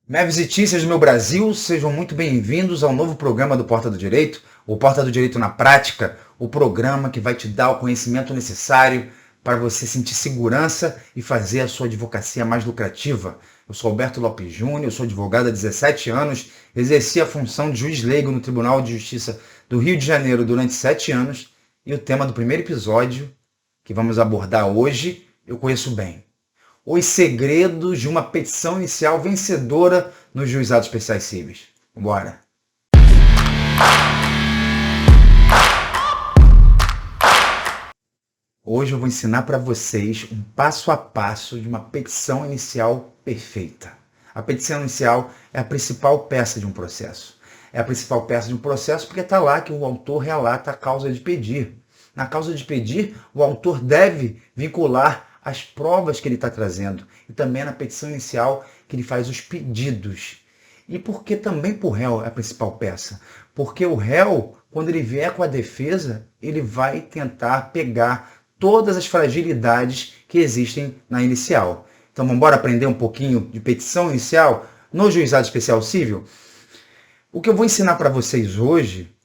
Meves e Tícias do meu Brasil, sejam muito bem-vindos ao novo programa do Porta do Direito, o Porta do Direito na Prática, o programa que vai te dar o conhecimento necessário para você sentir segurança e fazer a sua advocacia mais lucrativa. Eu sou Alberto Lopes Júnior, sou advogado há 17 anos, exerci a função de juiz leigo no Tribunal de Justiça do Rio de Janeiro durante 7 anos e o tema do primeiro episódio que vamos abordar hoje eu conheço bem. Os segredos de uma petição inicial vencedora nos juizados especiais cíveis. Bora! Hoje eu vou ensinar para vocês um passo a passo de uma petição inicial perfeita. A petição inicial é a principal peça de um processo. É a principal peça de um processo porque está lá que o autor relata a causa de pedir. Na causa de pedir, o autor deve vincular as provas que ele está trazendo. E também na petição inicial que ele faz os pedidos. E por que também para o réu é a principal peça? Porque o réu, quando ele vier com a defesa, ele vai tentar pegar todas as fragilidades que existem na inicial. Então vamos embora aprender um pouquinho de petição inicial no Juizado Especial Cível? O que eu vou ensinar para vocês hoje,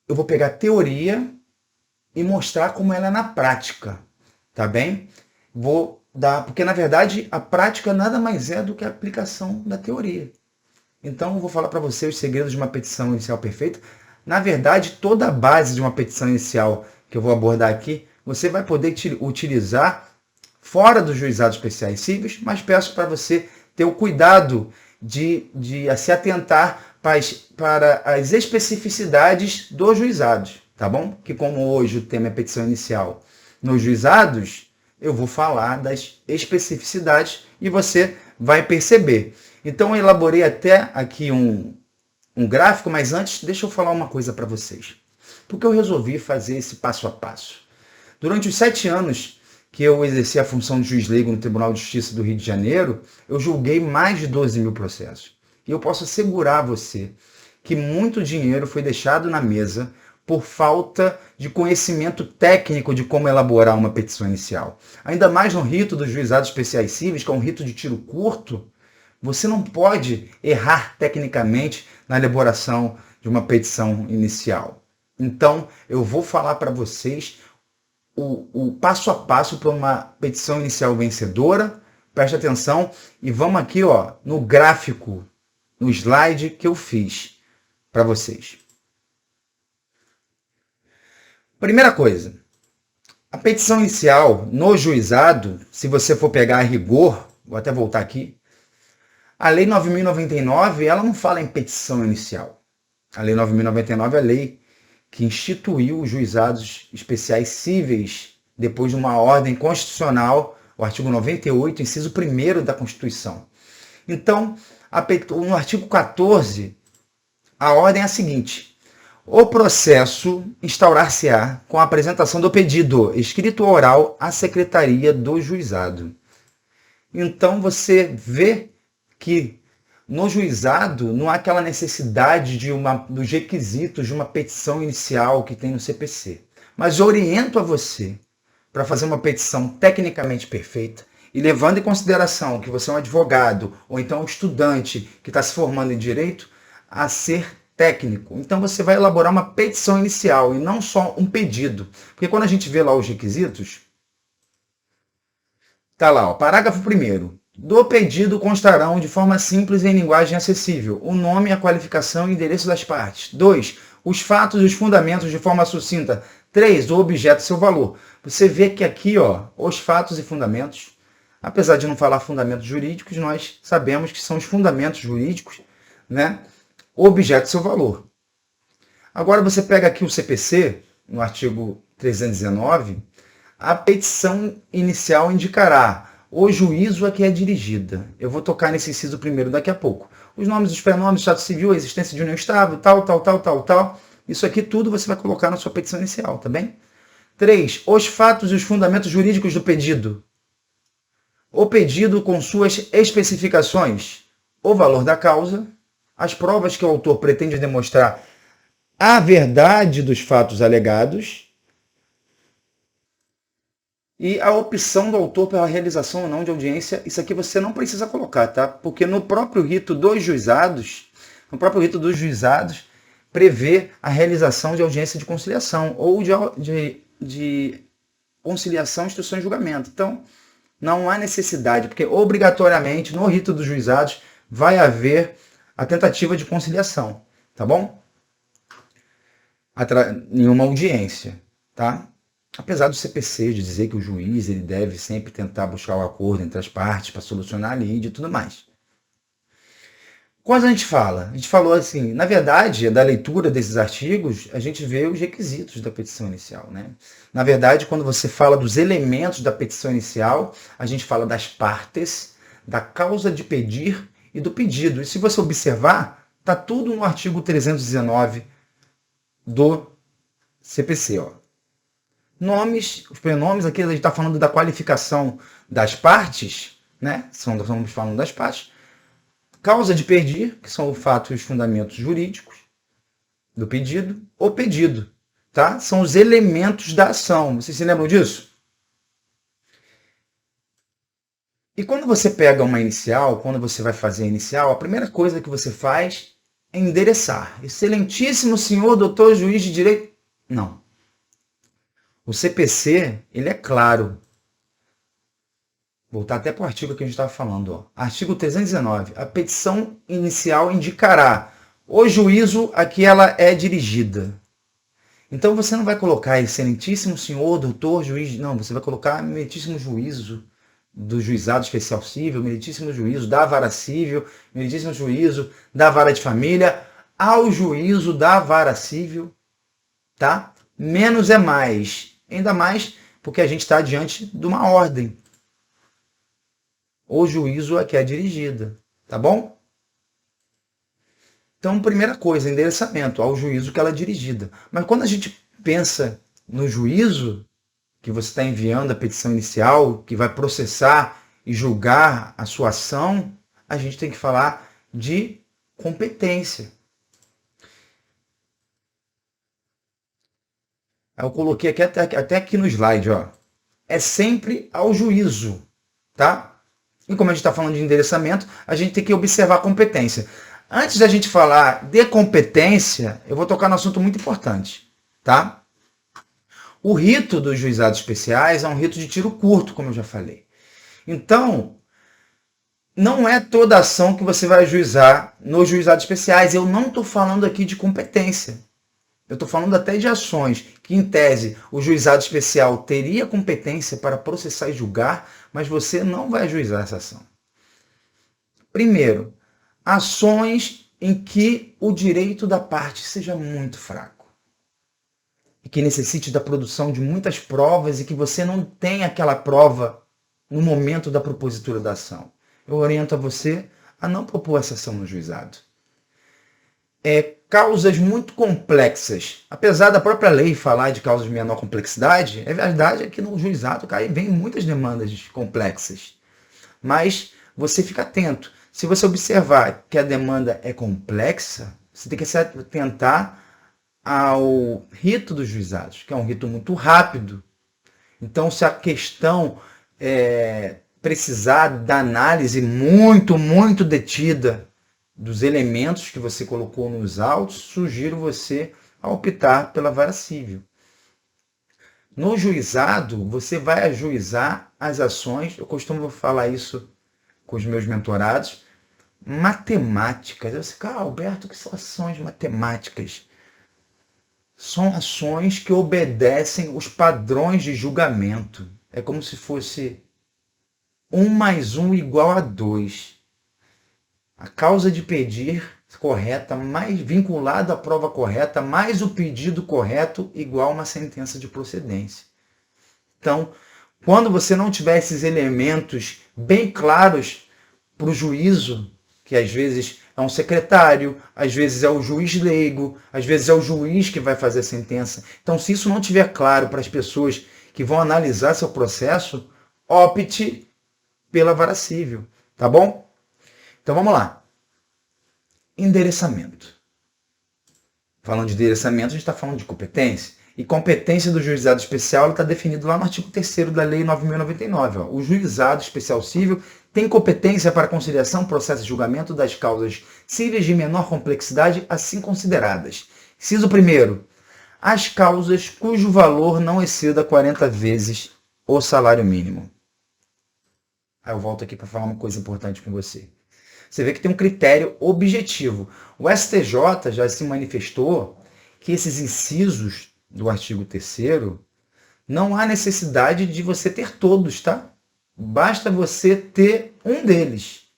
eu vou pegar teoria e mostrar como ela é na prática, tá bem? Vou dar, porque na verdade a prática nada mais é do que a aplicação da teoria. Então eu vou falar para você os segredos de uma petição inicial perfeita. Na verdade, toda a base de uma petição inicial que eu vou abordar aqui, você vai poder utilizar fora dos juizados especiais cíveis, mas peço para você ter o cuidado de se atentar para as especificidades dos juizados, tá bom? Que como hoje o tema é petição inicial nos juizados, eu vou falar das especificidades e você vai perceber. Então eu elaborei até aqui um gráfico, mas antes deixa eu falar uma coisa para vocês. Porque eu resolvi fazer esse passo a passo. Durante os 7 anos que eu exerci a função de juiz leigo no Tribunal de Justiça do Rio de Janeiro, eu julguei mais de 12 mil processos. E eu posso assegurar a você que muito dinheiro foi deixado na mesa por falta de conhecimento técnico de como elaborar uma petição inicial. Ainda mais no rito dos juizados especiais cíveis, que é um rito de tiro curto, você não pode errar tecnicamente na elaboração de uma petição inicial. Então, eu vou falar para vocês o passo a passo para uma petição inicial vencedora. Preste atenção e vamos aqui no gráfico, no slide que eu fiz para vocês. Primeira coisa, a petição inicial no juizado, se você for pegar a rigor, vou até voltar aqui, a Lei 9.099, ela não fala em petição inicial. A Lei 9.099 é a lei que instituiu os juizados especiais cíveis depois de uma ordem constitucional, o artigo 98, inciso 1º da Constituição. Então, no artigo 14, a ordem é a seguinte: o processo instaurar-se-á com a apresentação do pedido, escrito ou oral, à secretaria do juizado. Então, você vê que no juizado não há aquela necessidade dos requisitos de uma petição inicial que tem no CPC. Mas eu oriento a você para fazer uma petição tecnicamente perfeita e levando em consideração que você é um advogado ou então um estudante que está se formando em direito, a ser técnico. Então você vai elaborar uma petição inicial e não só um pedido. Porque quando a gente vê lá os requisitos, está lá, parágrafo 1º. Do pedido constarão de forma simples e em linguagem acessível o nome, a qualificação e o endereço das partes. 2. Os fatos e os fundamentos de forma sucinta. 3. O objeto e seu valor. Você vê que aqui, os fatos e fundamentos, apesar de não falar fundamentos jurídicos, nós sabemos que são os fundamentos jurídicos, né? O objeto e seu valor. Agora você pega aqui o CPC, no artigo 319, a petição inicial indicará o juízo a que é dirigida. Eu vou tocar nesse inciso 1º daqui a pouco. Os nomes, os pronomes, estado civil, a existência de união estável, tal. Isso aqui tudo você vai colocar na sua petição inicial, tá bem? 3. Os fatos e os fundamentos jurídicos do pedido. O pedido com suas especificações. O valor da causa. As provas que o autor pretende demonstrar a verdade dos fatos alegados. E a opção do autor pela realização ou não de audiência, isso aqui você não precisa colocar, tá? Porque no próprio rito dos juizados, prevê a realização de audiência de conciliação ou de conciliação, instrução e julgamento. Então, não há necessidade, porque obrigatoriamente no rito dos juizados vai haver a tentativa de conciliação, tá bom? Em uma audiência, tá? Apesar do CPC de dizer que o juiz ele deve sempre tentar buscar o acordo entre as partes para solucionar a lide e tudo mais. Quando a gente fala? A gente falou assim, na verdade, da leitura desses artigos, a gente vê os requisitos da petição inicial, né? Na verdade, quando você fala dos elementos da petição inicial, a gente fala das partes, da causa de pedir e do pedido. E se você observar, está tudo no artigo 319 do CPC, ó. Nomes, os pronomes aqui, a gente está falando da qualificação das partes, né? Estamos falando das partes. Causa de pedir, que são o fato e os fundamentos jurídicos do pedido. O pedido, tá? São os elementos da ação. Vocês se lembram disso? E quando você pega uma inicial, quando você vai fazer a inicial, a primeira coisa que você faz é endereçar. Excelentíssimo senhor doutor juiz de direito. Não. O CPC, ele é claro. Voltar até para o artigo que a gente estava falando. Ó. Artigo 319. A petição inicial indicará o juízo a que ela é dirigida. Então você não vai colocar excelentíssimo senhor, doutor, juiz. Não, você vai colocar meritíssimo juízo do juizado especial civil, meritíssimo juízo da vara civil, meritíssimo juízo da vara de família, ao juízo da vara civil. Tá? Menos é mais. Ainda mais porque a gente está diante de uma ordem. O juízo a que é dirigida, tá bom? Então, primeira coisa, endereçamento ao juízo que ela é dirigida. Mas quando a gente pensa no juízo que você está enviando a petição inicial, que vai processar e julgar a sua ação, a gente tem que falar de competência. Eu coloquei aqui, até aqui no slide, ó. É sempre ao juízo, tá? E como a gente está falando de endereçamento, a gente tem que observar a competência. Antes da gente falar de competência, eu vou tocar no assunto muito importante, tá? O rito dos juizados especiais é um rito de tiro curto, como eu já falei. Então, não é toda ação que você vai ajuizar nos juizados especiais. Eu não estou falando aqui de competência. Eu estou falando até de ações que, em tese, o juizado especial teria competência para processar e julgar, mas você não vai ajuizar essa ação. Primeiro, ações em que o direito da parte seja muito fraco e que necessite da produção de muitas provas e que você não tenha aquela prova no momento da propositura da ação. Eu oriento a você a não propor essa ação no juizado. Causas muito complexas. Apesar da própria lei falar de causas de menor complexidade, a verdade é que no juizado vem muitas demandas complexas. Mas você fica atento. Se você observar que a demanda é complexa, você tem que se atentar ao rito dos juizados, que é um rito muito rápido. Então, se a questão precisar da análise muito detida dos elementos que você colocou nos autos, sugiro você a optar pela vara civil. No juizado, você vai ajuizar as ações, eu costumo falar isso com os meus mentorados, matemáticas. Eu sei, Alberto, o que são ações matemáticas? São ações que obedecem os padrões de julgamento. É como se fosse 1 mais 1 igual a 2. A causa de pedir correta, mais vinculado à prova correta, mais o pedido correto, igual a uma sentença de procedência. Então, quando você não tiver esses elementos bem claros para o juízo, que às vezes é um secretário, às vezes é o juiz leigo, às vezes é o juiz que vai fazer a sentença. Então, se isso não estiver claro para as pessoas que vão analisar seu processo, opte pela vara civil, tá bom? Então vamos lá. Endereçamento. Falando de endereçamento, a gente está falando de competência. E competência do juizado especial está definido lá no artigo 3º da Lei 9.099. Ó. O juizado especial civil tem competência para conciliação, processo e julgamento das causas cíveis de menor complexidade, assim consideradas. Inciso 1º. As causas cujo valor não exceda 40 vezes o salário mínimo. Aí eu volto aqui para falar uma coisa importante com você. Você vê que tem um critério objetivo. O STJ já se manifestou que esses incisos do artigo 3º, não há necessidade de você ter todos, tá? Basta você ter um deles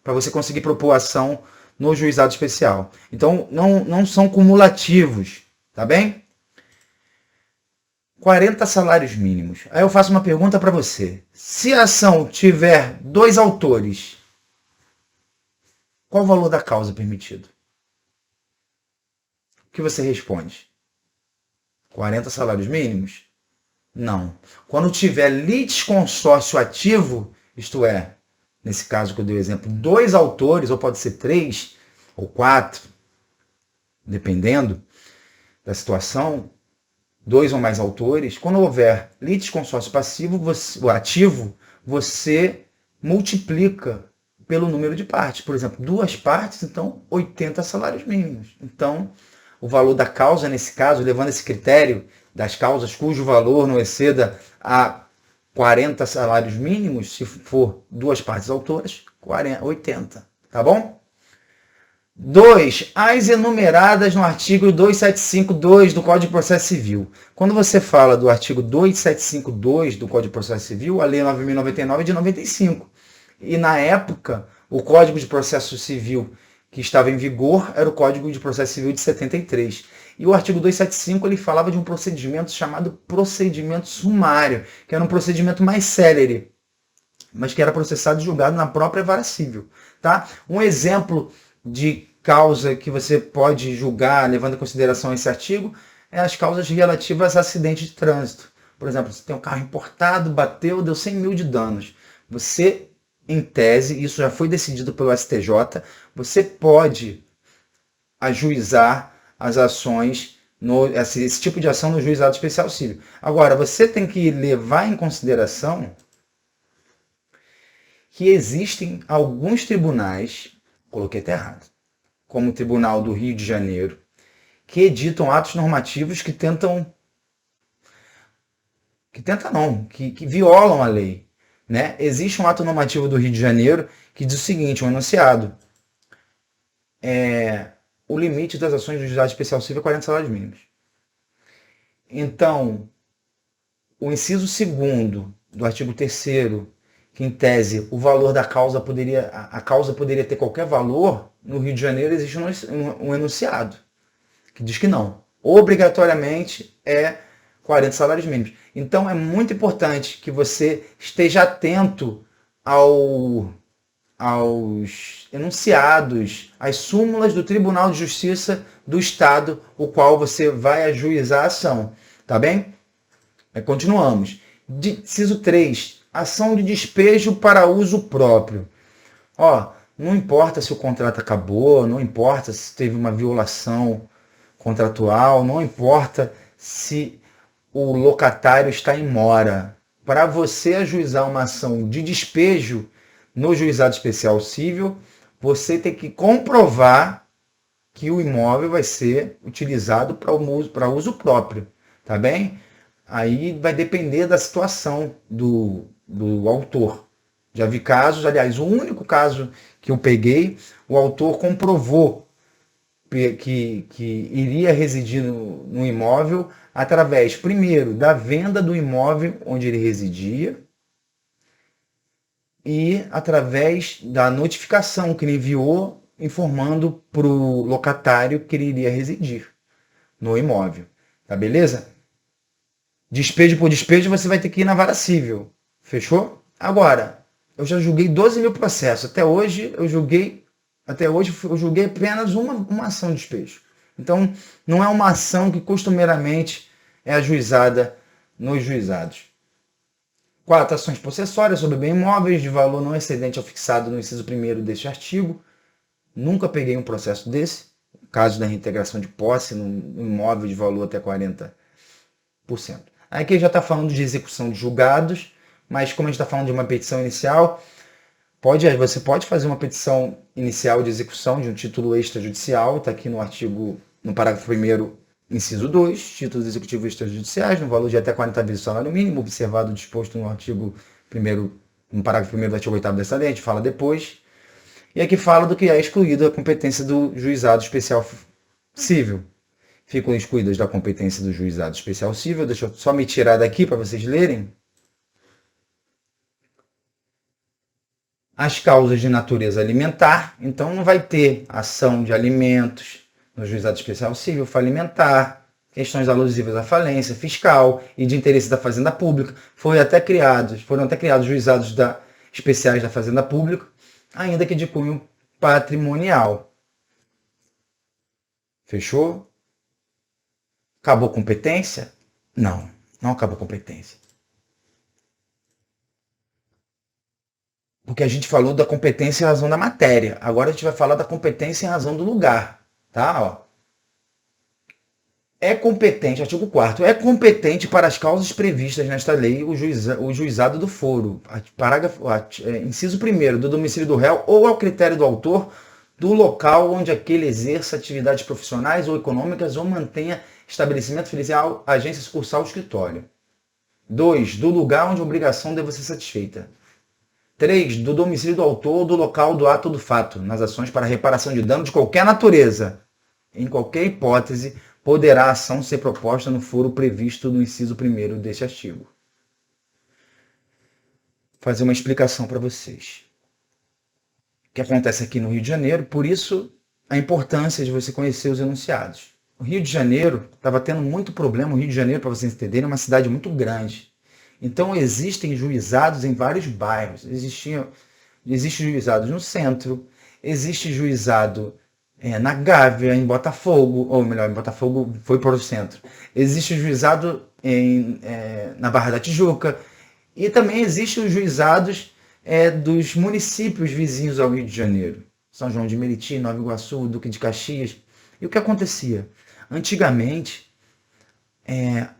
para você conseguir propor ação no juizado especial. Então, não são cumulativos, tá bem? 40 salários mínimos. Aí eu faço uma pergunta para você. Se a ação tiver 2 autores, qual o valor da causa permitido? O que você responde? 40 salários mínimos? Não. Quando tiver litisconsórcio ativo, isto é, nesse caso que eu dei o exemplo, 2 autores, ou pode ser 3 ou 4, dependendo da situação, 2 ou mais autores, quando houver litisconsórcio ativo, você multiplica pelo número de partes. Por exemplo, 2 partes, então 80 salários mínimos. Então, o valor da causa, nesse caso, levando esse critério das causas cujo valor não exceda a 40 salários mínimos, se for 2 partes autoras, 80, tá bom? 2. As enumeradas no artigo 275.2 do Código de Processo Civil. Quando você fala do artigo 275.2 do Código de Processo Civil, a Lei 9.099 é de 95. E na época, o Código de Processo Civil que estava em vigor era o Código de Processo Civil de 73. E o artigo 275 ele falava de um procedimento chamado procedimento sumário, que era um procedimento mais célere, mas que era processado e julgado na própria vara civil. Tá? Um exemplo de causa que você pode julgar, levando em consideração esse artigo, é as causas relativas a acidente de trânsito. Por exemplo, você tem um carro importado, bateu, deu 100 mil de danos. Você, em tese, isso já foi decidido pelo STJ, você pode ajuizar as ações, esse tipo de ação no juizado especial civil. Agora, você tem que levar em consideração que existem alguns tribunais, coloquei até errado, como o Tribunal do Rio de Janeiro, que editam atos normativos que violam a lei. Né? Existe um ato normativo do Rio de Janeiro que diz o seguinte, um enunciado, o limite das ações do juizado especial civil é 40 salários mínimos. Então, o inciso 2º do artigo 3º, que em tese o valor da causa a causa poderia ter qualquer valor, no Rio de Janeiro existe um enunciado que diz que não. Obrigatoriamente é 40 salários mínimos. Então é muito importante que você esteja atento aos enunciados, às súmulas do Tribunal de Justiça do Estado, o qual você vai ajuizar a ação. Tá bem? Continuamos. Inciso 3. Ação de despejo para uso próprio. Não importa se o contrato acabou, não importa se teve uma violação contratual, não importa se o locatário está em mora. Para você ajuizar uma ação de despejo no juizado especial civil, você tem que comprovar que o imóvel vai ser utilizado para uso próprio, tá bem? Aí vai depender da situação do autor. Já vi casos, aliás, o único caso que eu peguei, o autor comprovou que iria residir no imóvel através, primeiro, da venda do imóvel onde ele residia e através da notificação que ele enviou informando para o locatário que ele iria residir no imóvel. Tá beleza? Despejo por despejo você vai ter que ir na vara civil. Fechou? Agora, eu já julguei 12 mil processos. Até hoje eu julguei apenas uma ação de despejo. Então, não é uma ação que costumeiramente é ajuizada nos juizados. 4. Ações possessórias sobre bem imóveis de valor não excedente ao fixado no inciso 1º deste artigo. Nunca peguei um processo desse. Caso da reintegração de posse no imóvel de valor até 40 Aí aqui já está falando de execução de julgados, mas como a gente está falando de uma petição inicial, você pode fazer uma petição inicial de execução de um título extrajudicial, está aqui no artigo, no parágrafo 1º, inciso 2, títulos executivos extrajudiciais, no valor de até 40 vezes o salário mínimo, observado o disposto no artigo 1º, no parágrafo 1º do artigo 8º dessa lei, a gente fala depois. E aqui fala do que é excluído a competência do juizado especial civil. Ficam excluídas da competência do juizado especial civil. Deixa eu só me tirar daqui para vocês lerem. As causas de natureza alimentar, então não vai ter ação de alimentos no juizado especial civil, falimentar, questões alusivas à falência fiscal e de interesse da Fazenda Pública. Foram até criados juizados especiais da Fazenda Pública, ainda que de cunho patrimonial. Fechou? Acabou a competência? Não, não acabou a competência. Porque a gente falou da competência em razão da matéria. Agora a gente vai falar da competência em razão do lugar. Tá? Ó. É competente, artigo 4º, é competente para as causas previstas nesta lei o juizado do foro. Inciso 1º, do domicílio do réu ou ao critério do autor do local onde aquele exerça atividades profissionais ou econômicas ou mantenha estabelecimento filial, agência sucursal ou escritório. 2. Do lugar onde a obrigação deva ser satisfeita. 3. Do domicílio do autor ou do local do ato ou do fato, nas ações para reparação de dano de qualquer natureza. Em qualquer hipótese, poderá a ação ser proposta no foro previsto no inciso 1º deste artigo. Vou fazer uma explicação para vocês. O que acontece aqui no Rio de Janeiro, por isso a importância de você conhecer os enunciados. O Rio de Janeiro estava tendo muito problema. O Rio de Janeiro, para vocês entenderem, é uma cidade muito grande. Então existem juizados em vários bairros. Existem juizados no centro, existe juizado na Gávea, em Botafogo, ou melhor, em Botafogo foi para o centro. Existe juizado na Barra da Tijuca, e também existem os juizados dos municípios vizinhos ao Rio de Janeiro. São João de Meriti, Nova Iguaçu, Duque de Caxias. E o que acontecia? Antigamente,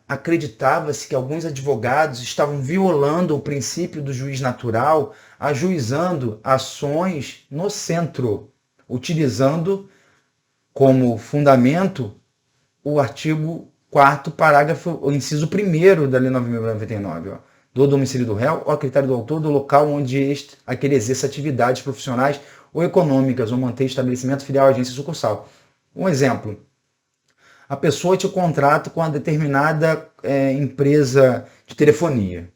acreditava-se que alguns advogados estavam violando o princípio do juiz natural, ajuizando ações no centro, utilizando como fundamento o artigo 4º, parágrafo, o inciso 1º da Lei 9.099, do domicílio do réu ou a critério do autor do local onde aquele exerce atividades profissionais ou econômicas ou mantém estabelecimento filial, agência sucursal. Um exemplo. A pessoa tinha contrato com uma determinada empresa de telefonia,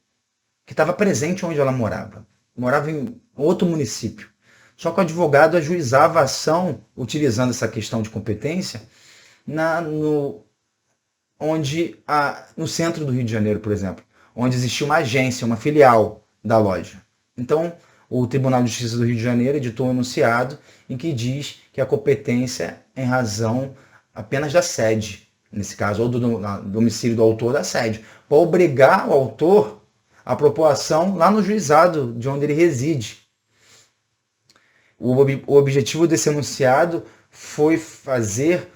que estava presente onde ela morava. Morava em outro município. Só que o advogado ajuizava a ação, utilizando essa questão de competência, no centro do Rio de Janeiro, por exemplo, onde existia uma agência, uma filial da loja. Então, o Tribunal de Justiça do Rio de Janeiro editou um enunciado em que diz que a competência é em razão apenas da sede, nesse caso, ou do domicílio do autor da sede, para obrigar o autor a propor ação lá no juizado de onde ele reside. O objetivo desse enunciado foi fazer,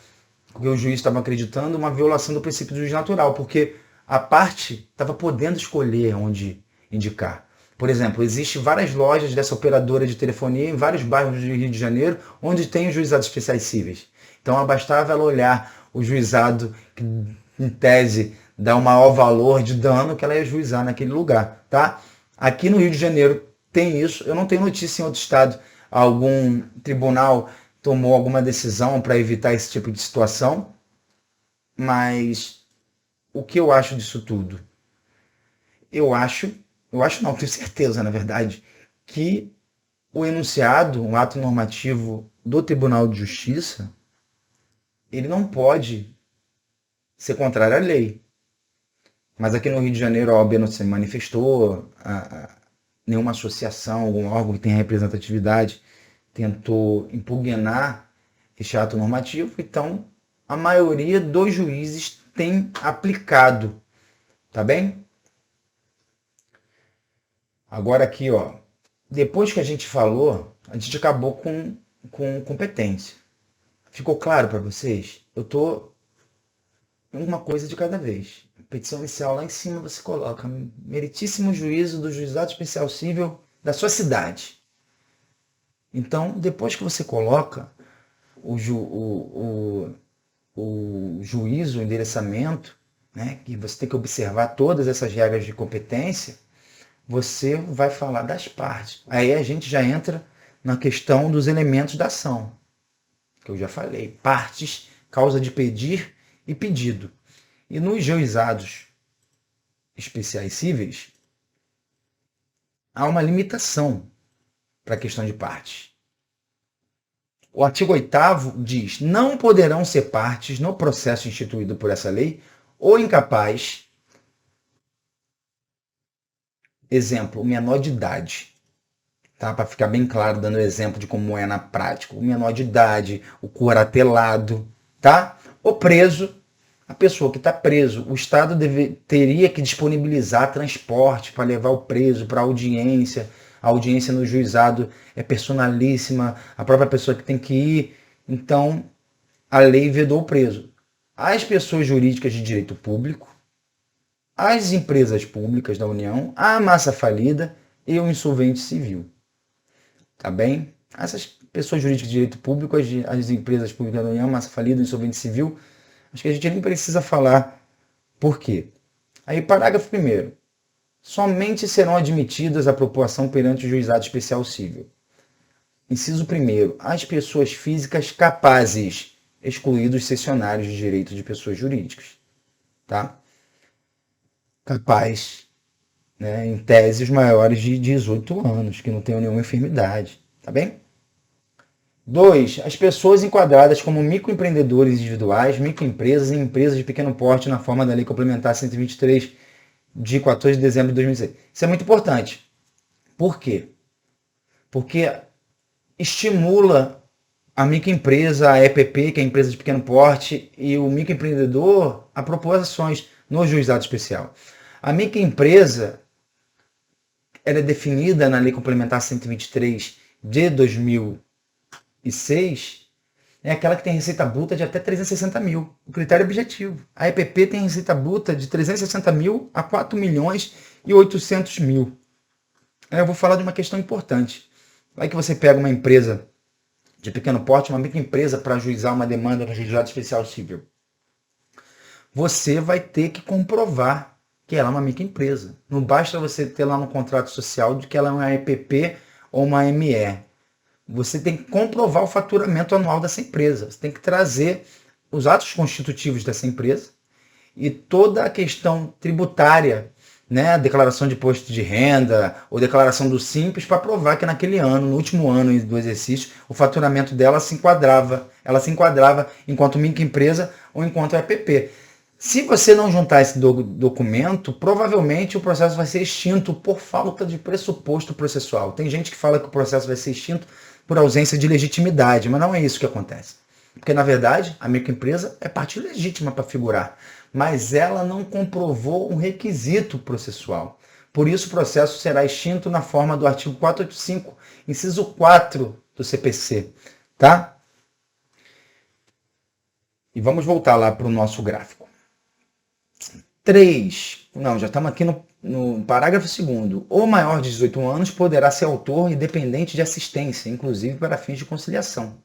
porque o juiz estava acreditando, uma violação do princípio do juiz natural, porque a parte estava podendo escolher onde indicar. Por exemplo, existem várias lojas dessa operadora de telefonia em vários bairros do Rio de Janeiro, onde tem os juizados especiais cíveis. Então, bastava ela olhar o juizado que, em tese, dá o maior valor de dano que ela ia juizar naquele lugar. Tá? Aqui no Rio de Janeiro tem isso. Eu não tenho notícia em outro estado. Algum tribunal tomou alguma decisão para evitar esse tipo de situação. Mas o que eu acho disso tudo? Eu acho não, tenho certeza, na verdade, que o enunciado, um ato normativo do Tribunal de Justiça, ele não pode ser contrário à lei. Mas aqui no Rio de Janeiro a OAB não se manifestou, nenhuma associação, algum órgão que tenha representatividade tentou impugnar este ato normativo, então a maioria dos juízes tem aplicado, tá bem? Agora aqui, depois que a gente falou, a gente acabou com competência. Ficou claro para vocês? Eu tô uma coisa de cada vez. petição inicial lá em cima você coloca meritíssimo juízo do Juizado Especial Cível da sua cidade. Então, depois que você coloca o juízo, o endereçamento, né, que você tem que observar todas essas regras de competência, você vai falar das partes. Aí a gente já entra na questão dos elementos da ação, que eu já falei. Partes, causa de pedir e pedido. E nos juizados especiais cíveis, há uma limitação para a questão de partes. O artigo 8º diz: não poderão ser partes no processo instituído por essa lei ou incapaz, exemplo, o menor de idade. Tá? Para ficar bem claro, dando exemplo de como é na prática. O menor de idade, o curatelado, tá? O preso, a pessoa que está preso, o Estado teria que disponibilizar transporte para levar o preso para a audiência. A audiência no juizado é personalíssima, a própria pessoa que tem que ir. Então, a lei vedou o preso. As pessoas jurídicas de direito público, as empresas públicas da União, a massa falida e o insolvente civil. Tá bem? Essas pessoas jurídicas de direito público, as empresas públicas da União, massa falida, insolvente civil, acho que a gente nem precisa falar por quê. Aí, parágrafo 1º. Somente serão admitidas a propoação perante o juizado especial cível. Inciso 1º. As pessoas físicas capazes, excluídos cessionários de direito de pessoas jurídicas. Tá? Capaz, né, em tese, os maiores de 18 anos, que não tenham nenhuma enfermidade. Tá bem? 2. As pessoas enquadradas como microempreendedores individuais, microempresas e empresas de pequeno porte na forma da Lei Complementar 123, de 14 de dezembro de 2006. Isso é muito importante. Por quê? Porque estimula a microempresa, a EPP, que é a empresa de pequeno porte, e o microempreendedor a propor ações no juizado especial. A microempresa ela é definida na Lei Complementar 123 de 2006, é aquela que tem receita bruta de até 360 mil. O critério é objetivo. A EPP tem receita bruta de 360 mil a 4 milhões e 800 mil. Eu vou falar de uma questão importante. Vai que você pega uma empresa de pequeno porte, uma microempresa, para ajuizar uma demanda no juizado especial cível. Você vai ter que comprovar que ela é uma microempresa. Não basta você ter lá no contrato social de que ela é uma EPP ou uma ME. Você tem que comprovar o faturamento anual dessa empresa. Você tem que trazer os atos constitutivos dessa empresa e toda a questão tributária, né, a declaração de imposto de renda ou declaração do Simples, para provar que naquele ano, no último ano do exercício, o faturamento dela se enquadrava enquanto microempresa ou enquanto EPP. Se você não juntar esse documento, provavelmente o processo vai ser extinto por falta de pressuposto processual. Tem gente que fala que o processo vai ser extinto por ausência de legitimidade, mas não é isso que acontece. Porque, na verdade, a microempresa é parte legítima para figurar, mas ela não comprovou um requisito processual. Por isso, o processo será extinto na forma do artigo 485, inciso 4 do CPC. Tá? E vamos voltar lá para o nosso gráfico. 3. Não, já estamos aqui no parágrafo 2º. O maior de 18 anos poderá ser autor e dependente de assistência, inclusive para fins de conciliação.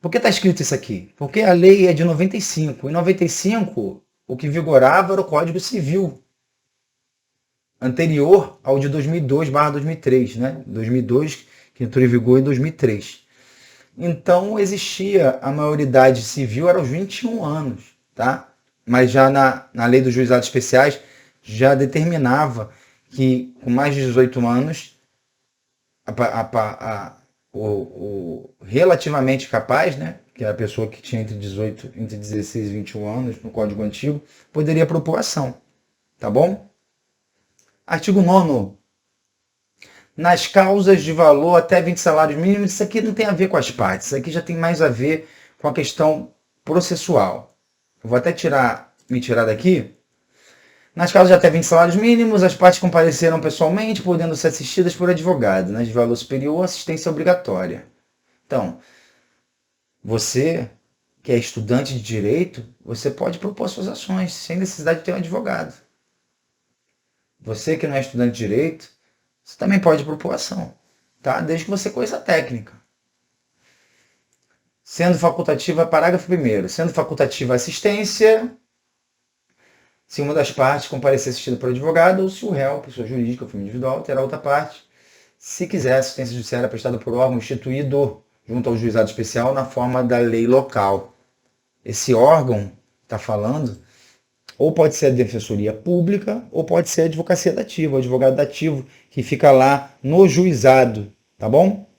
Por que está escrito isso aqui? Porque a lei é de 95. Em 95, o que vigorava era o Código Civil, anterior ao de 2002/2003, né? 2002, que entrou em vigor em 2003. Então, existia a maioridade civil, era aos 21 anos, tá? Mas já na lei dos juizados especiais, já determinava que com mais de 18 anos, o relativamente capaz, né, que é a pessoa que tinha entre 16 e 21 anos no Código Antigo, poderia propor ação. Tá bom? Artigo 9º. Nas causas de valor até 20 salários mínimos, isso aqui não tem a ver com as partes, isso aqui já tem mais a ver com a questão processual. Eu vou até me tirar daqui. Nas causas de até 20 salários mínimos, as partes compareceram pessoalmente, podendo ser assistidas por advogado. Nas de valor superior, assistência obrigatória. Então, você que é estudante de direito, você pode propor suas ações sem necessidade de ter um advogado. Você que não é estudante de direito, você também pode propor ação, tá? Desde que você conheça a técnica. Sendo facultativa, parágrafo 1º, sendo facultativa a assistência, se uma das partes comparecer assistida por advogado, ou se o réu, pessoa jurídica ou forma individual, terá outra parte, se quiser assistência judiciária prestada por órgão instituído junto ao juizado especial na forma da lei local. Esse órgão está falando, ou pode ser a defensoria pública, ou pode ser a advocacia dativa, o advogado dativo, que fica lá no juizado, tá bom?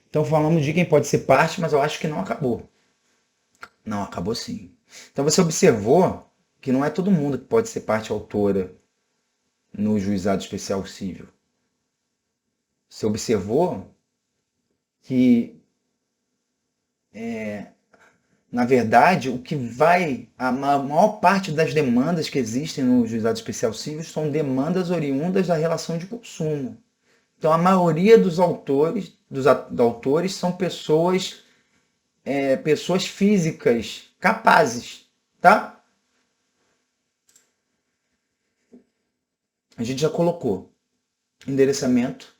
Então falamos de quem pode ser parte, mas eu acho que não acabou. Não, acabou sim. Então você observou que não é todo mundo que pode ser parte autora no juizado especial civil. Você observou que, na verdade, o que vai, a maior parte das demandas que existem no juizado especial civil são demandas oriundas da relação de consumo. Então a maioria dos autores são pessoas físicas capazes, tá? A gente já colocou endereçamento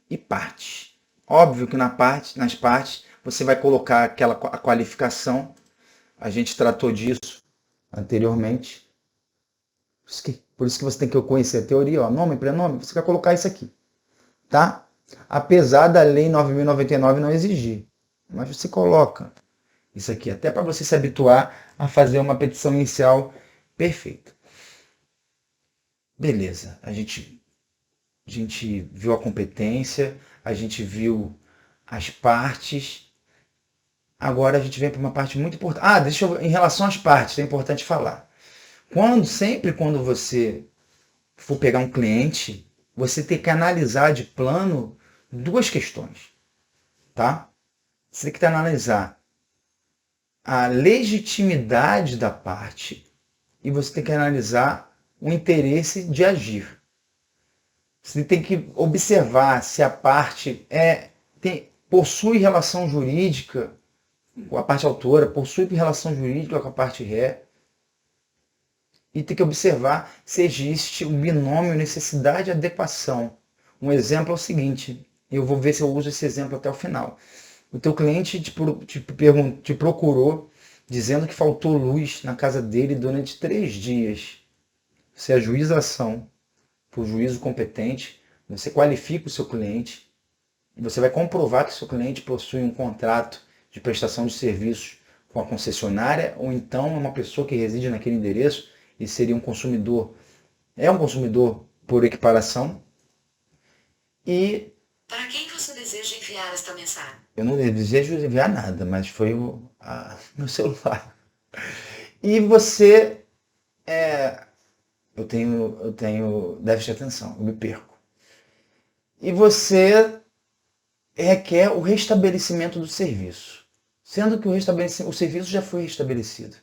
e partes. Óbvio que nas partes você vai colocar a qualificação. A gente tratou disso anteriormente. Por isso que você tem que conhecer a teoria, ó, nome, prenome, você vai colocar isso aqui, tá? Apesar da lei 9.099 não exigir, mas você coloca isso aqui, até para você se habituar a fazer uma petição inicial perfeita. Beleza, a gente viu a competência, a gente viu as partes. Agora a gente vem para uma parte muito importante. Em relação às partes, é importante falar. Sempre quando você for pegar um cliente, você tem que analisar de plano duas questões, tá? Você tem que analisar a legitimidade da parte e você tem que analisar o interesse de agir. Você tem que observar se a parte possui relação jurídica com a parte autora, possui relação jurídica com a parte ré, e tem que observar se existe um binômio necessidade e adequação. Um exemplo é o seguinte, eu vou ver se eu uso esse exemplo até o final. O teu cliente te procurou dizendo que faltou luz na casa dele durante 3 dias. Você ajuiza a ação por juízo competente, você qualifica o seu cliente, e você vai comprovar que o seu cliente possui um contrato de prestação de serviços com a concessionária, ou então é uma pessoa que reside naquele endereço e seria um consumidor, por equiparação. E para quem você deseja enviar esta mensagem? Eu não desejo enviar nada, mas foi meu celular. E você eu tenho déficit de atenção, eu me perco. E você requer o restabelecimento do serviço, sendo que o serviço já foi restabelecido.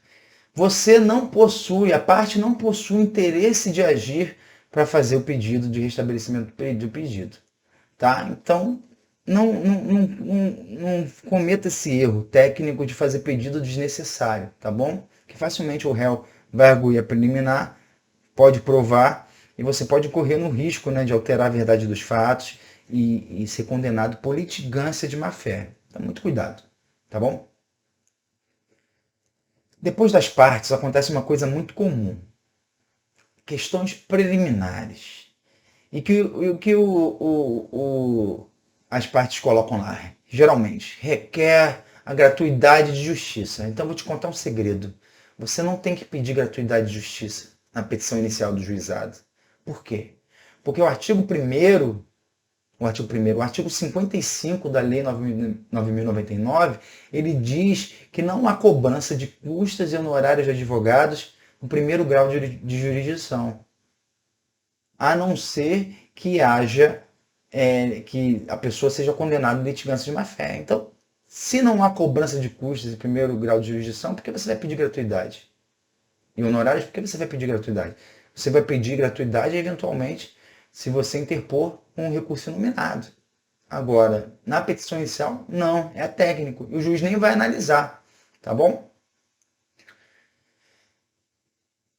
A parte não possui interesse de agir para fazer o pedido de restabelecimento do pedido. Tá? Então, não cometa esse erro técnico de fazer pedido desnecessário, tá bom? Que facilmente o réu vai arguir a preliminar, pode provar, e você pode correr no risco, né, de alterar a verdade dos fatos e ser condenado por litigância de má-fé. Então, muito cuidado, tá bom? Depois das partes, acontece uma coisa muito comum. Questões preliminares. E que as partes colocam lá, geralmente, requer a gratuidade de justiça. Então, vou te contar um segredo. Você não tem que pedir gratuidade de justiça na petição inicial do juizado. Por quê? Porque o artigo 55 da Lei 9.099, ele diz que não há cobrança de custas e honorários de advogados no primeiro grau de jurisdição, a não ser que que a pessoa seja condenada em litigância de má-fé. Então, se não há cobrança de custos em primeiro grau de jurisdição, por que você vai pedir gratuidade? E honorários, por que você vai pedir gratuidade? Você vai pedir gratuidade, eventualmente, se você interpor um recurso inominado. Agora, na petição inicial, não, é técnico. E o juiz nem vai analisar Tá bom?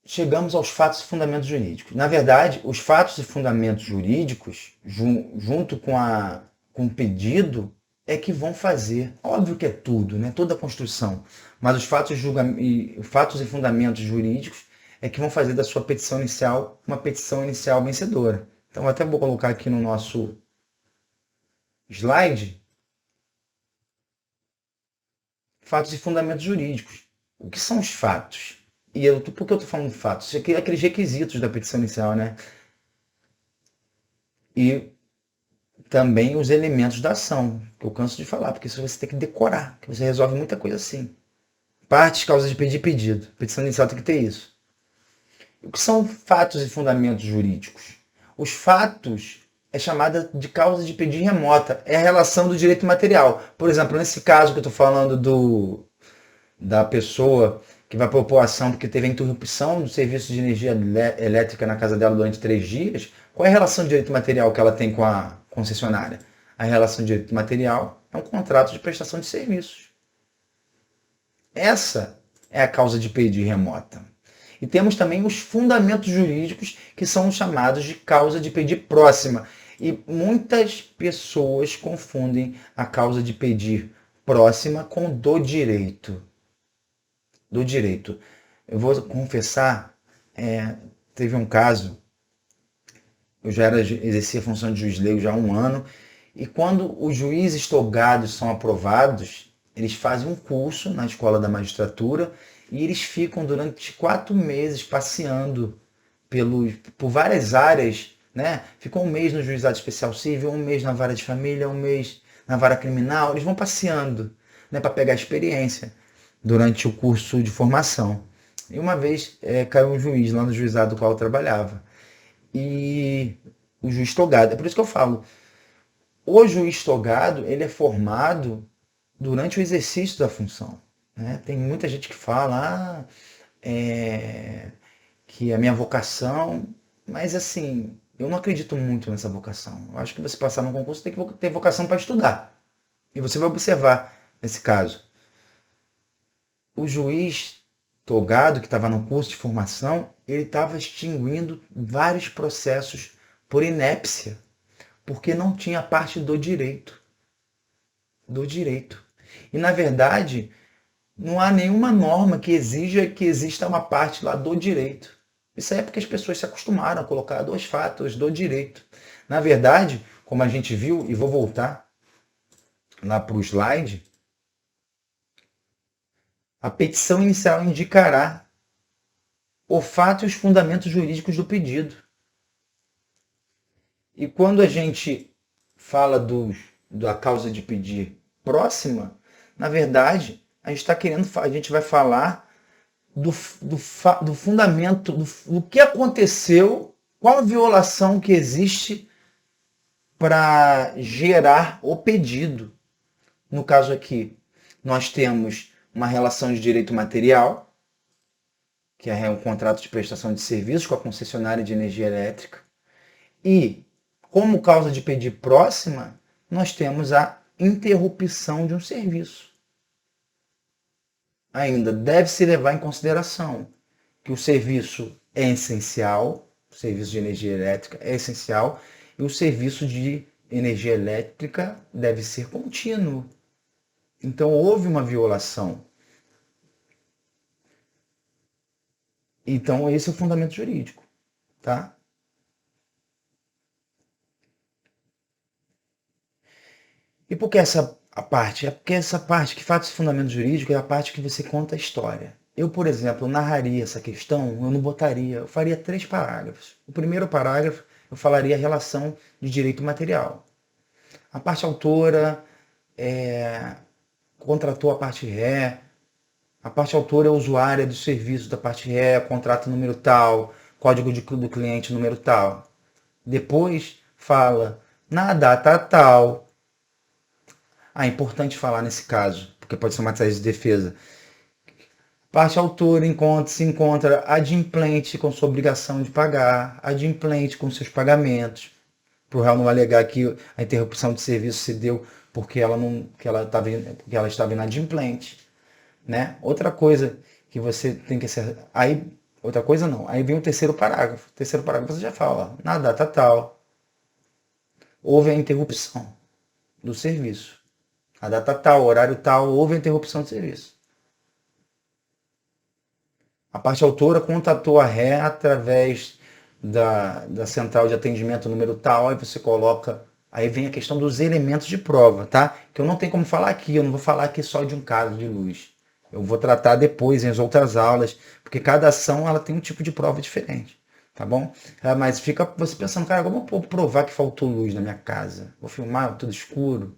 Chegamos aos fatos e fundamentos jurídicos. Na verdade, os fatos e fundamentos jurídicos, junto com o pedido, é que vão fazer. Óbvio que é tudo, né? Toda a construção. Mas fatos e fundamentos jurídicos é que vão fazer da sua petição inicial uma petição inicial vencedora. Então, eu até vou colocar aqui no nosso slide fatos e fundamentos jurídicos. O que são os fatos? Por que eu estou falando de fatos? Isso aqui é aqueles requisitos da petição inicial, né? E também os elementos da ação, que eu canso de falar, porque isso você tem que decorar, que você resolve muita coisa assim. Partes, causas de pedir e pedido. Petição inicial tem que ter isso. O que são fatos e fundamentos jurídicos? Os fatos é chamada de causa de pedir remota. É a relação do direito material. Por exemplo, nesse caso que eu estou falando da pessoa que vai propor ação porque teve a interrupção do serviço de energia elétrica na casa dela durante 3 dias, qual é a relação de direito material que ela tem com a concessionária? A relação de direito material é um contrato de prestação de serviços. Essa é a causa de pedir remota. E temos também os fundamentos jurídicos, que são chamados de causa de pedir próxima. E muitas pessoas confundem a causa de pedir próxima com do direito. Do direito. Eu vou confessar, teve um caso, eu já exercia a função de juiz leigo já há 1 ano, e quando os juízes togados são aprovados, eles fazem um curso na escola da magistratura e eles ficam durante 4 meses passeando por várias áreas, né? Ficam 1 mês no juizado especial civil, 1 mês na vara de família, 1 mês na vara criminal, eles vão passeando, né, para pegar experiência durante o curso de formação. E uma vez caiu um juiz lá no juizado do qual eu trabalhava. E o juiz togado, é por isso que eu falo, o juiz togado, ele é formado durante o exercício da função. Né? Tem muita gente que fala que é a minha vocação, mas assim, eu não acredito muito nessa vocação. Eu acho que você passar no concurso tem que ter vocação para estudar. E você vai observar nesse caso. O juiz togado, que estava no curso de formação, ele estava extinguindo vários processos por inépcia, porque não tinha a parte do direito. Do direito. E, na verdade, não há nenhuma norma que exija que exista uma parte lá do direito. Isso é porque as pessoas se acostumaram a colocar 2 fatos do direito. Na verdade, como a gente viu, e vou voltar lá para o slide, a petição inicial indicará o fato e os fundamentos jurídicos do pedido. E quando a gente fala da causa de pedir próxima, na verdade, a gente vai falar do fundamento, do que aconteceu, qual a violação que existe para gerar o pedido. No caso aqui, nós temos uma relação de direito material, que é um contrato de prestação de serviços com a concessionária de energia elétrica. E, como causa de pedir próxima, nós temos a interrupção de um serviço. Ainda deve-se levar em consideração que o serviço é essencial, o serviço de energia elétrica é essencial, e o serviço de energia elétrica deve ser contínuo. Então, houve uma violação. Então, esse é o fundamento jurídico, tá? E por que essa parte? É porque essa parte que fatos e fundamento jurídico é a parte que você conta a história. Eu, por exemplo, narraria essa questão, eu não botaria, eu faria 3 parágrafos. O primeiro parágrafo, eu falaria a relação de direito material. A parte autora contratou a parte ré, a parte autora é usuária do serviço da parte ré, contrato número tal, código do cliente número tal. Depois fala, na data tal. É importante falar nesse caso, porque pode ser uma tese de defesa. Parte autora se encontra adimplente com sua obrigação de pagar, adimplente com seus pagamentos, para o réu não alegar que a interrupção de serviço se deu porque ela estava inadimplente. né? Outra coisa que você tem que ser... Aí, outra coisa não. Aí vem o terceiro parágrafo. O terceiro parágrafo você já fala, ó, na data tal, houve a interrupção do serviço. A data tal, horário tal, houve a interrupção do serviço. A parte autora contatou a ré através da central de atendimento número tal, aí você coloca, aí vem a questão dos elementos de prova, tá? Que eu não tenho como falar aqui, eu não vou falar aqui só de um caso de luz. Eu vou tratar depois em outras aulas, porque cada ação ela tem um tipo de prova diferente, tá bom? Mas fica você pensando, cara, como eu vou provar que faltou luz na minha casa? Vou filmar tudo escuro?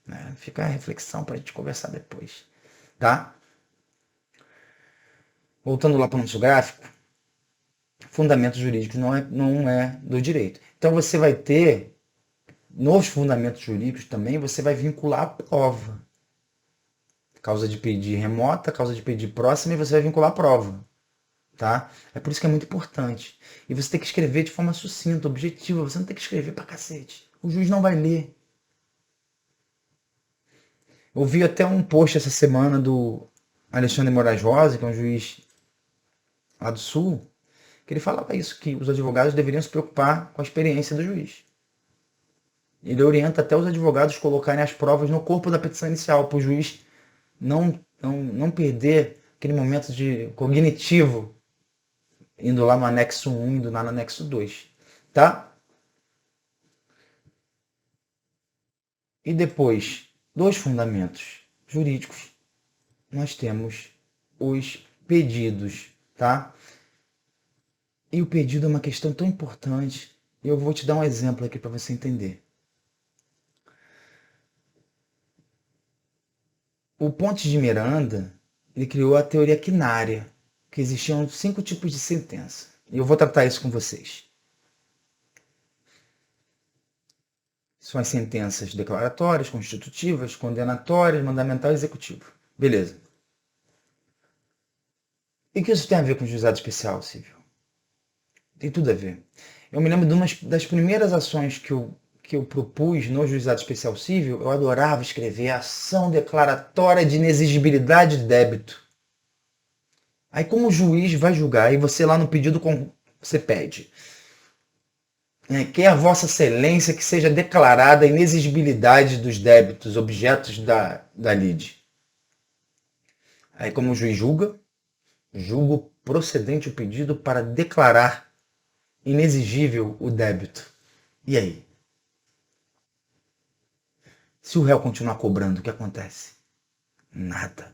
Né? Fica a reflexão para a gente conversar depois, tá? Voltando lá para o nosso gráfico, fundamentos jurídicos não é do direito. Então você vai ter, nos fundamentos jurídicos também, você vai vincular a prova. Causa de pedir remota, causa de pedir próxima, e você vai vincular a prova. Tá? É por isso que é muito importante. E você tem que escrever de forma sucinta, objetiva. Você não tem que escrever pra cacete. O juiz não vai ler. Eu vi até um post essa semana do Alexandre Moraes Rosa, que é um juiz lá do Sul, que ele falava isso, que os advogados deveriam se preocupar com a experiência do juiz. Ele orienta até os advogados colocarem as provas no corpo da petição inicial, para o juiz não perder aquele momento de cognitivo, indo lá no anexo 1, indo lá no anexo 2. Tá? E depois dos fundamentos jurídicos, nós temos os pedidos. Tá? E o pedido é uma questão tão importante. Eu vou te dar um exemplo aqui para você entender. O Pontes de Miranda, ele criou a teoria quinária, que existiam 5 tipos de sentença. E eu vou tratar isso com vocês. São as sentenças declaratórias, constitutivas, condenatórias, mandamental e executiva. Beleza. E o que isso tem a ver com o juizado especial civil? Tem tudo a ver. Eu me lembro de uma das primeiras ações que eu propus no juizado especial civil. Eu adorava escrever ação declaratória de inexigibilidade de débito. Aí como o juiz vai julgar, aí você lá no pedido você pede, quer a vossa excelência que seja declarada a inexigibilidade dos débitos objetos da lide. Aí como o juiz julgo procedente o pedido para declarar inexigível o débito. E aí? Se o réu continuar cobrando, o que acontece? Nada.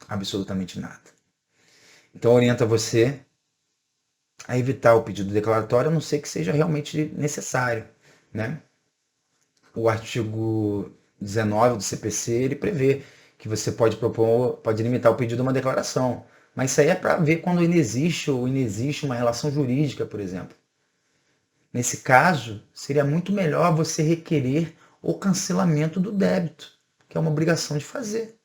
Absolutamente nada. Então orienta você a evitar o pedido declaratório, a não ser que seja realmente necessário, né? O artigo 19 do CPC, ele prevê que você pode limitar o pedido a uma declaração. Mas isso aí é para ver quando inexiste ou inexiste uma relação jurídica, por exemplo. Nesse caso, seria muito melhor você requerer o cancelamento do débito, que é uma obrigação de fazer.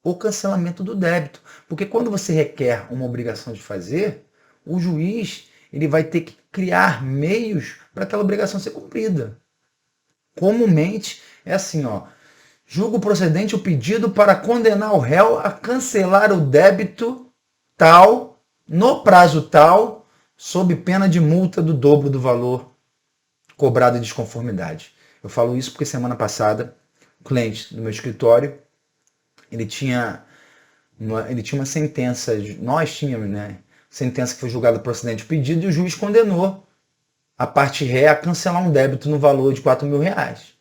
O cancelamento do débito. Porque quando você requer uma obrigação de fazer, o juiz ele vai ter que criar meios para aquela obrigação ser cumprida. Comumente é assim, ó, julgo procedente o pedido para condenar o réu a cancelar o débito tal, no prazo tal, sob pena de multa do dobro do valor cobrado em desconformidade. Eu falo isso porque semana passada, o cliente do meu escritório, ele tinha uma sentença, nós tínhamos, né? Sentença que foi julgada procedente o pedido e o juiz condenou a parte ré a cancelar um débito no valor de R$ 4.000.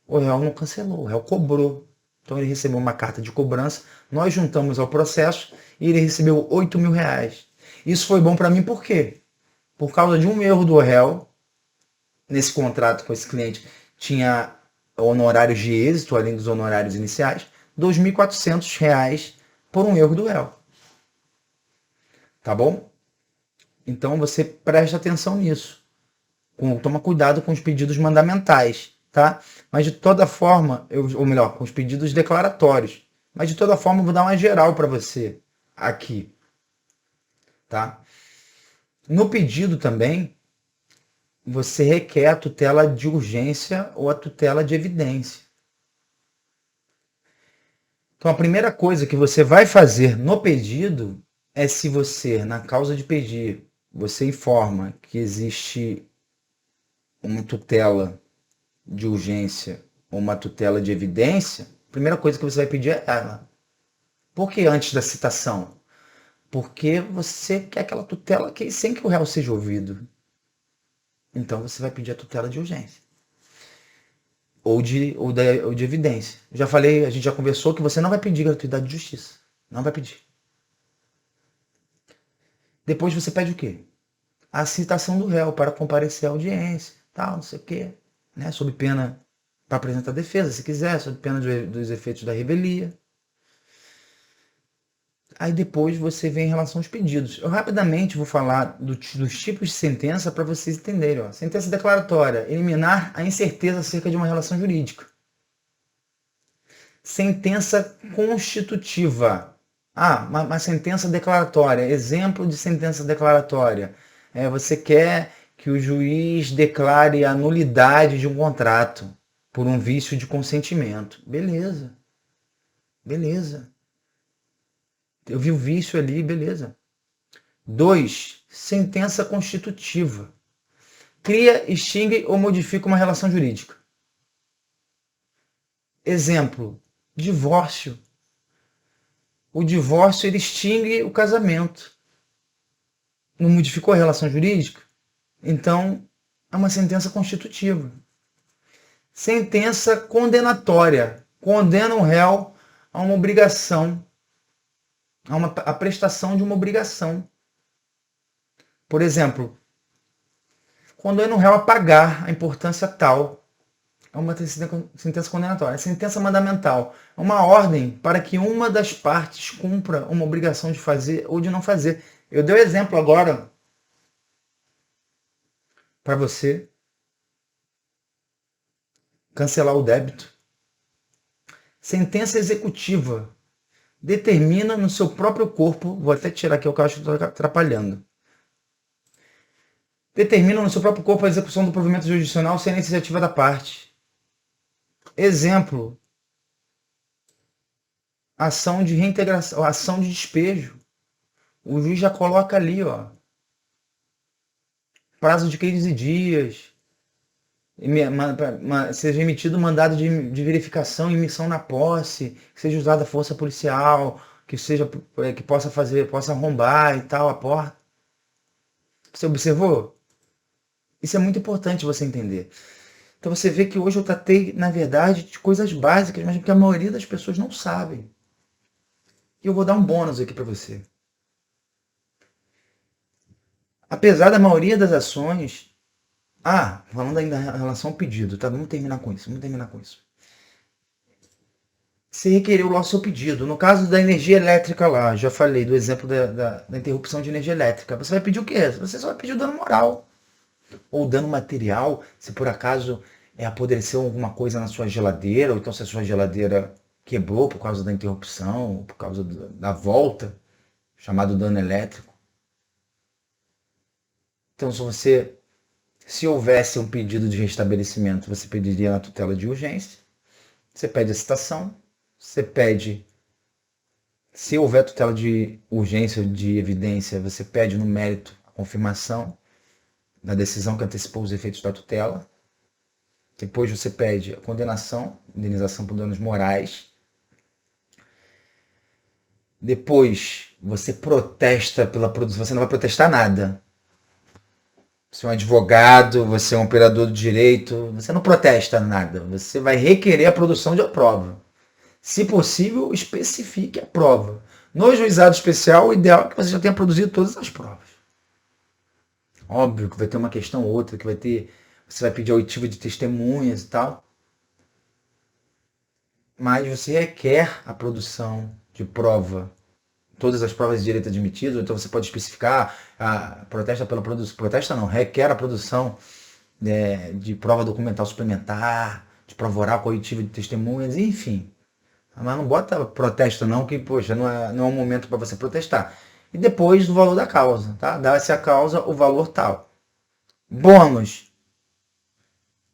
O réu não cancelou, o réu cobrou. Então ele recebeu uma carta de cobrança, nós juntamos ao processo e ele recebeu R$ 8.000. Isso foi bom para mim por quê? Por causa de um erro do réu, nesse contrato com esse cliente, tinha honorários de êxito, além dos honorários iniciais, R$ 2.400 por um erro do réu. Tá bom? Então você presta atenção nisso. Toma cuidado com os pedidos mandamentais, tá? Mas de toda forma, ou melhor, com os pedidos declaratórios. Mas de toda forma, eu vou dar uma geral para você aqui, tá? No pedido também, você requer a tutela de urgência ou a tutela de evidência. Então, a primeira coisa que você vai fazer no pedido é, se você, na causa de pedir, você informa que existe uma tutela de urgência ou uma tutela de evidência, a primeira coisa que você vai pedir é ela. Por que antes da citação? Porque você quer aquela tutela sem que o réu seja ouvido. Então você vai pedir a tutela de urgência. Ou de evidência. Eu já falei, a gente já conversou que você não vai pedir gratuidade de justiça. Não vai pedir. Depois você pede o quê? A citação do réu para comparecer à audiência, tal, não sei o quê. Né? Sob pena para apresentar defesa, se quiser, sob pena dos efeitos da revelia. Aí depois você vem em relação aos pedidos. Eu rapidamente vou falar dos tipos de sentença para vocês entenderem. Ó. Sentença declaratória, eliminar a incerteza acerca de uma relação jurídica. Sentença constitutiva. Uma sentença declaratória. Exemplo de sentença declaratória. Você quer que o juiz declare a nulidade de um contrato por um vício de consentimento. Beleza. Beleza. Eu vi o vício ali, beleza. 2. Sentença constitutiva. Cria, extingue ou modifica uma relação jurídica. Exemplo, divórcio. O divórcio ele extingue o casamento. Não modificou a relação jurídica? Então, é uma sentença constitutiva. Sentença condenatória. Condena o réu a uma obrigação, a prestação de uma obrigação. Por exemplo, condena o réu a pagar a importância tal. É uma sentença condenatória. Sentença mandamental é uma ordem para que uma das partes cumpra uma obrigação de fazer ou de não fazer. Eu dei um exemplo agora para você cancelar o débito. Sentença executiva. Determina no seu próprio corpo, vou até tirar aqui o que eu acho que estou atrapalhando. Determina no seu próprio corpo a execução do provimento jurisdicional sem a iniciativa da parte. Exemplo, ação de reintegração, ação de despejo. O juiz já coloca ali, ó, prazo de 15 dias, seja emitido mandado de verificação e emissão na posse, que seja usada a força policial, que possa arrombar e tal a porta. Você observou? Isso é muito importante você entender. Então você vê que hoje eu tratei, na verdade, de coisas básicas, mas que a maioria das pessoas não sabem. E eu vou dar um bônus aqui para você. Apesar da maioria das ações... falando ainda em relação ao pedido, tá? Vamos terminar com isso. Você requereu lá o seu pedido. No caso da energia elétrica lá, já falei do exemplo da interrupção de energia elétrica. Você vai pedir o quê? Você só vai pedir o dano moral. Ou dano material, se por acaso apodreceu alguma coisa na sua geladeira, ou então se a sua geladeira quebrou por causa da interrupção, ou por causa da volta, chamado dano elétrico. Então, se houvesse um pedido de restabelecimento, você pediria na tutela de urgência, você pede a citação, você pede, se houver tutela de urgência ou de evidência, você pede no mérito a confirmação da decisão que antecipou os efeitos da tutela. Depois você pede a condenação, indenização por danos morais. Depois você protesta pela produção. Você não vai protestar nada. Você é um advogado, você é um operador do direito, você não protesta nada. Você vai requerer a produção de a prova. Se possível, especifique a prova. No juizado especial, o ideal é que você já tenha produzido todas as provas. Óbvio que vai ter uma questão ou outra, você vai pedir a oitiva de testemunhas e tal. Mas você requer a produção de prova, todas as provas de direito admitido, então você pode especificar, requer a produção de prova documental suplementar, de prova oral com oitiva de testemunhas, enfim. Mas não bota protesto não, que poxa, não é um momento para você protestar. E depois do valor da causa, tá? Dá-se a causa o valor tal. Bônus.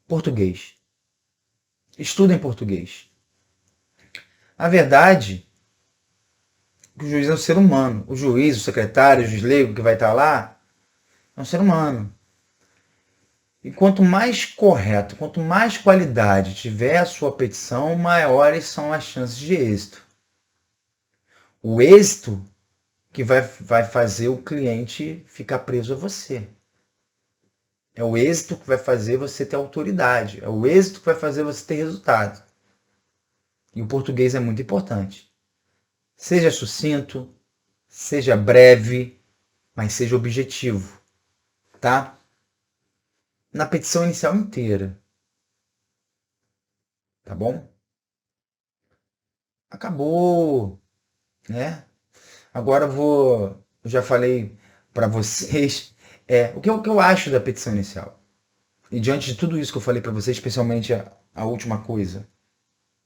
Português. Estuda em português. Na verdade, o juiz é um ser humano. O juiz, o secretário, o juiz leigo que vai estar lá, é um ser humano. E quanto mais correto, quanto mais qualidade tiver a sua petição, maiores são as chances de êxito. O êxito que vai fazer o cliente ficar preso a você. É o êxito que vai fazer você ter autoridade. É o êxito que vai fazer você ter resultado. E o português é muito importante. Seja sucinto, seja breve, mas seja objetivo, tá? Na petição inicial inteira. Tá bom? Acabou, né? Agora eu já falei para vocês o que eu acho da petição inicial. E diante de tudo isso que eu falei para vocês, especialmente a última coisa,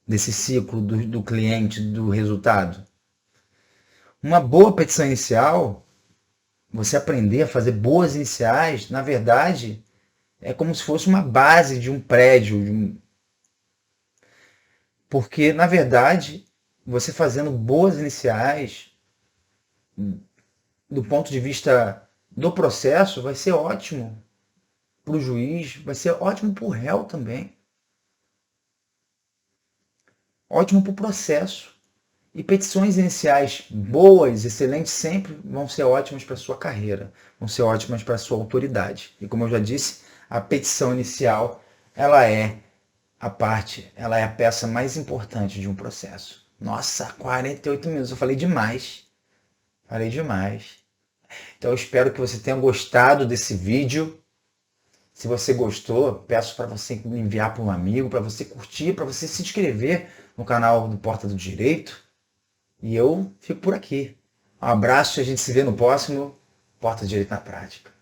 desse ciclo do cliente, do resultado. Uma boa petição inicial, você aprender a fazer boas iniciais, na verdade, é como se fosse uma base de um prédio. Porque, na verdade, você fazendo boas iniciais, do ponto de vista do processo, vai ser ótimo para o juiz, vai ser ótimo para o réu também. Ótimo para o processo. E petições iniciais boas, excelentes, sempre vão ser ótimas para a sua carreira, vão ser ótimas para a sua autoridade. E como eu já disse, a petição inicial, ela é a peça mais importante de um processo. Nossa, 48 minutos, eu falei demais. Falei demais. Então eu espero que você tenha gostado desse vídeo. Se você gostou, peço para você me enviar para um amigo, para você curtir, para você se inscrever no canal do Porta do Direito. E eu fico por aqui. Um abraço e a gente se vê no próximo Porta do Direito na Prática.